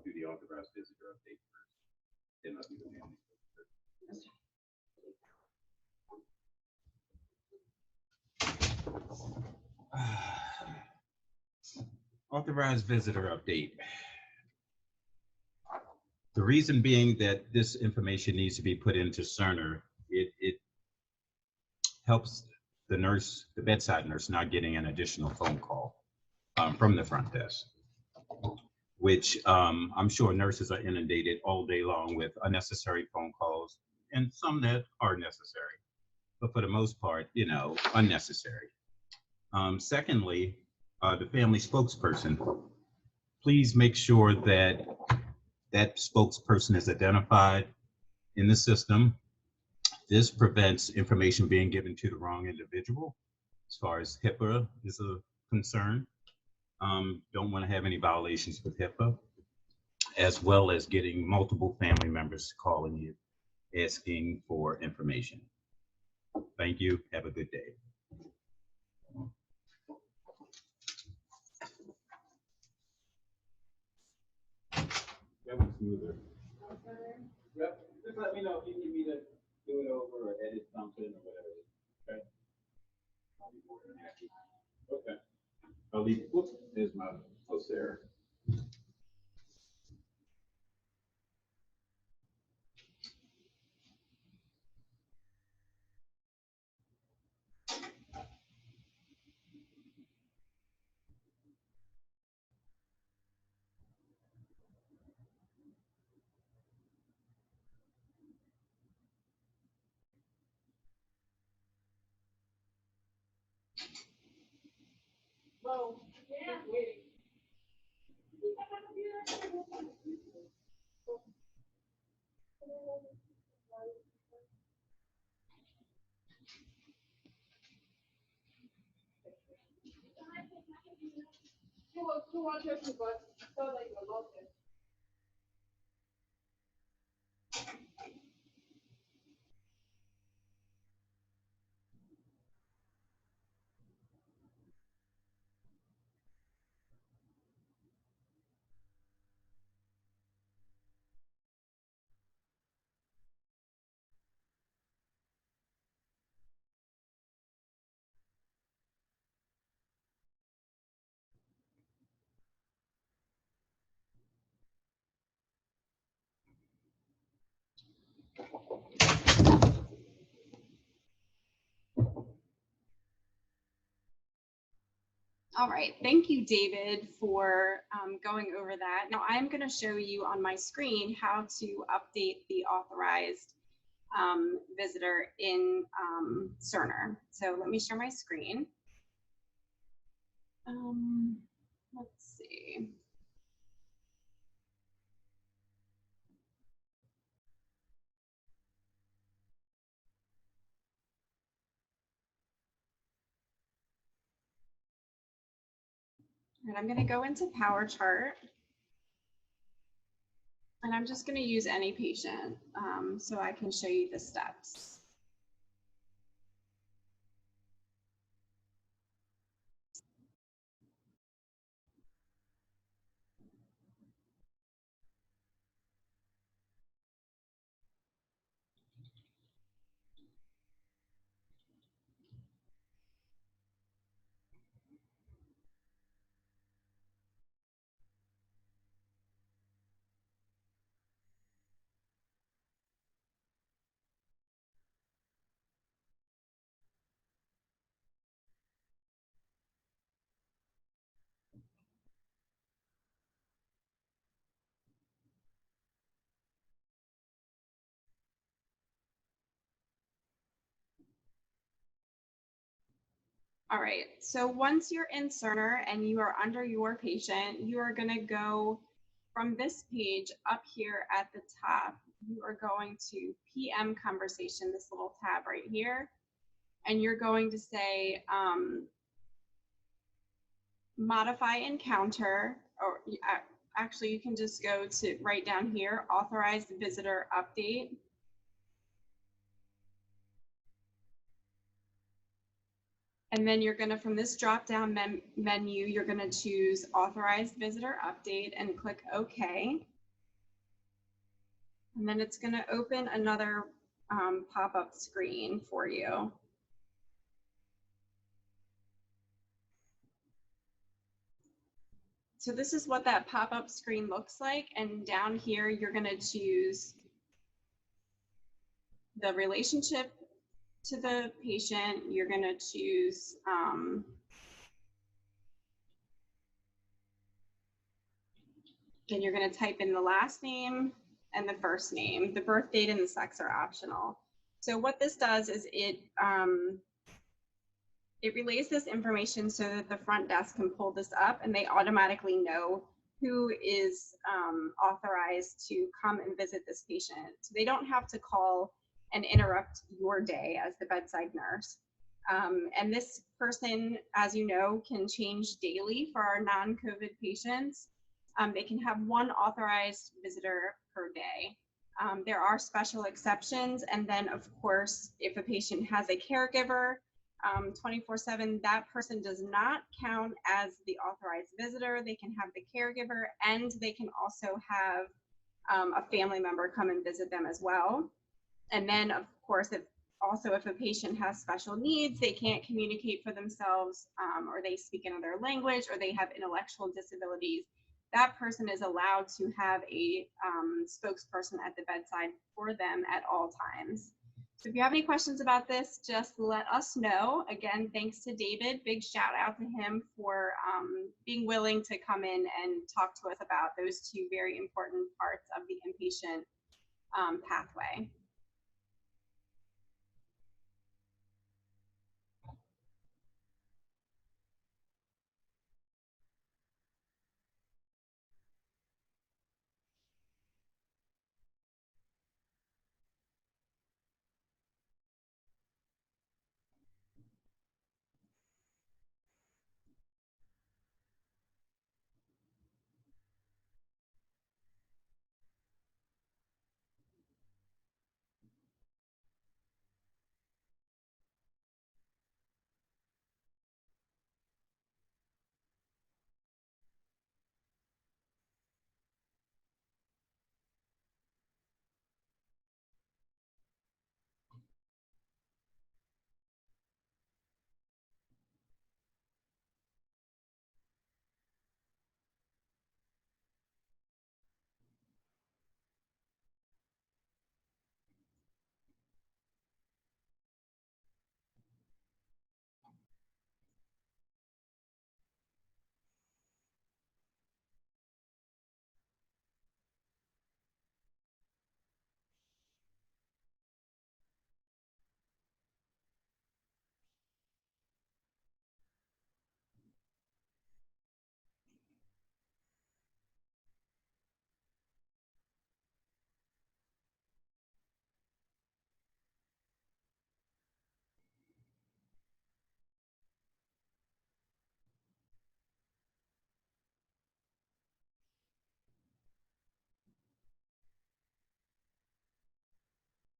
do the authorized visitor update first. Then I'll do the family. Authorized visitor update. The reason being that this information needs to be put into Cerner, it helps the nurse, the bedside nurse, not getting an additional phone call from the front desk, which I'm sure nurses are inundated all day long with unnecessary phone calls and some that are necessary, but for the most part, you know, unnecessary. Secondly, the family spokesperson, please make sure that that spokesperson is identified in the system. This prevents information being given to the wrong individual as far as HIPAA is a concern. Don't want to have any violations with HIPAA, as well as getting multiple family members calling you, asking for information. Thank you. Have a good day. That was smoother. Yep. Just let me know if you need me to do it over or edit something or whatever. Okay. I'll be more than happy. Okay. I'll leave. Whoops. There's my post there. Hello. Yeah. Waiting. She was too much, but I felt like I lost it. All right, thank you, David, for going over that. Now I'm going to show you on my screen how to update the authorized visitor in Cerner. So let me share my screen. Let's see. And I'm going to go into Power Chart. And I'm just going to use any patient so I can show you the steps. All right, so once you're in Cerner and you are under your patient, you are going to go from this page up here at the top. You are going to PM conversation, this little tab right here, and you're going to say modify encounter, or actually you can just go to right down here, authorized visitor update. And then you're going to, from this drop down menu, you're going to choose authorized visitor update and click OK. And then it's going to open another pop-up screen for you. So this is what that pop-up screen looks like. And down here, you're going to choose the relationship to the patient. You're going to choose then you're going to type in the last name and the first name. The birth date and the sex are optional. So what this does is it relays this information so that the front desk can pull this up and they automatically know who is authorized to come and visit this patient. So they don't have to call and interrupt your day as the bedside nurse. And this person, as you know, can change daily for our non-COVID patients. They can have one authorized visitor per day. There are special exceptions. And then, of course, if a patient has a caregiver 24/7, that person does not count as the authorized visitor. They can have the caregiver and they can also have a family member come and visit them as well. And then, of course, if a patient has special needs, they can't communicate for themselves, or they speak another language, or they have intellectual disabilities, that person is allowed to have a spokesperson at the bedside for them at all times. So if you have any questions about this, just let us know. Again, thanks to David. Big shout out to him for being willing to come in and talk to us about those two very important parts of the inpatient pathway.